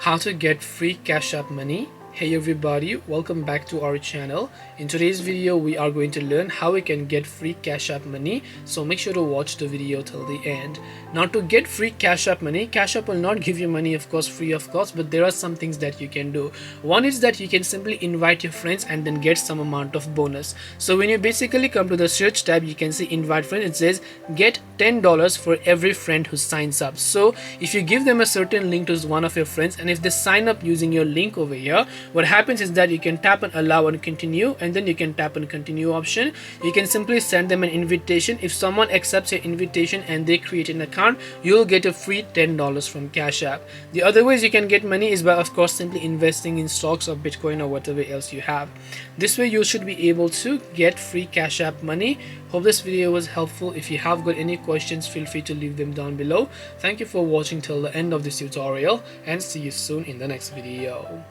how to get free Cash App money. Hey everybody, welcome back to our channel. In today's video we are going to learn how we can get free Cash App money, so make sure to watch the video till the end. Now, to get free Cash App money, Cash App will not give you money of course free of cost, but there are some things that you can do. One is that you can simply invite your friends and then get some amount of bonus. So when you basically come to the search tab, you can see invite friends. It says get $10 for every friend who signs up. So if you give them a certain link to one of your friends, and if they sign up using your link over here, what happens is that you can tap on allow and continue, and then you can tap on continue option. You can simply send them an invitation. If someone accepts your invitation and they create an account, you'll get a free $10 from Cash App. The other ways you can get money is by of course simply investing in stocks or Bitcoin or whatever else you have. This way you should be able to get free Cash App money. Hope this video was helpful. If you have got any questions, feel free to leave them down below. Thank you for watching till the end of this tutorial, and see you soon in the next video.